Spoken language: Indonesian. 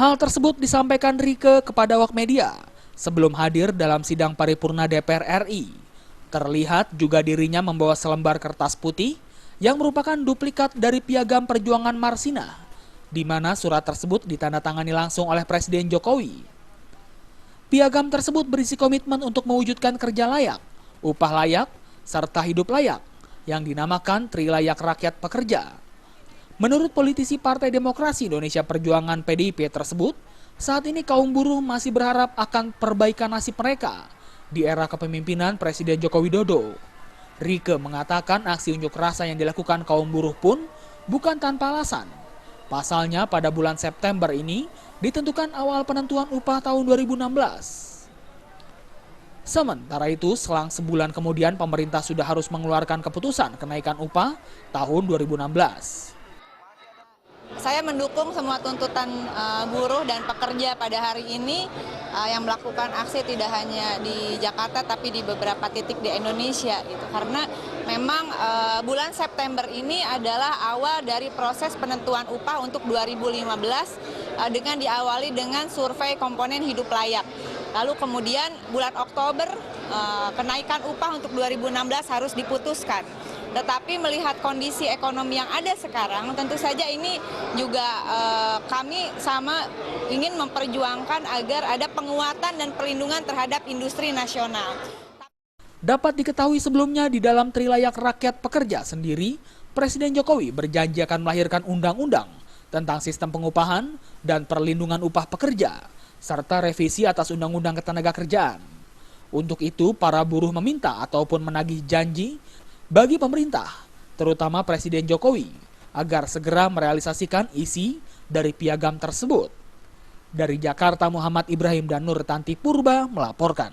Hal tersebut disampaikan Rieke kepada awak media sebelum hadir dalam sidang paripurna DPR RI. Terlihat juga dirinya membawa selembar kertas putih yang merupakan duplikat dari Piagam Perjuangan Marsina, di mana surat tersebut ditandatangani langsung oleh Presiden Jokowi. Piagam tersebut berisi komitmen untuk mewujudkan kerja layak, upah layak, serta hidup layak, yang dinamakan Trilayak Rakyat Pekerja. Menurut politisi Partai Demokrasi Indonesia Perjuangan PDIP tersebut, saat ini kaum buruh masih berharap akan perbaikan nasib mereka di era kepemimpinan Presiden Joko Widodo. Rieke mengatakan aksi unjuk rasa yang dilakukan kaum buruh pun bukan tanpa alasan. Pasalnya pada bulan September ini ditentukan awal penentuan upah tahun 2016. Sementara itu, selang sebulan kemudian pemerintah sudah harus mengeluarkan keputusan kenaikan upah tahun 2016. Saya mendukung semua tuntutan buruh dan pekerja pada hari ini yang melakukan aksi tidak hanya di Jakarta tapi di beberapa titik di Indonesia gitu. Karena memang bulan September ini adalah awal dari proses penentuan upah untuk 2015 dengan diawali dengan survei komponen hidup layak. Lalu kemudian bulan Oktober kenaikan upah untuk 2016 harus diputuskan. Tetapi melihat kondisi ekonomi yang ada sekarang, tentu saja ini juga kami sama ingin memperjuangkan agar ada penguatan dan perlindungan terhadap industri nasional. Dapat diketahui sebelumnya di dalam Trilayak Rakyat Pekerja sendiri, Presiden Jokowi berjanji akan melahirkan undang-undang tentang sistem pengupahan dan perlindungan upah pekerja, serta revisi atas Undang-Undang Ketenagakerjaan. Untuk itu, para buruh meminta ataupun menagih janji bagi pemerintah, terutama Presiden Jokowi, agar segera merealisasikan isi dari piagam tersebut. Dari Jakarta, Muhammad Ibrahim dan Nur Tanti Purba melaporkan.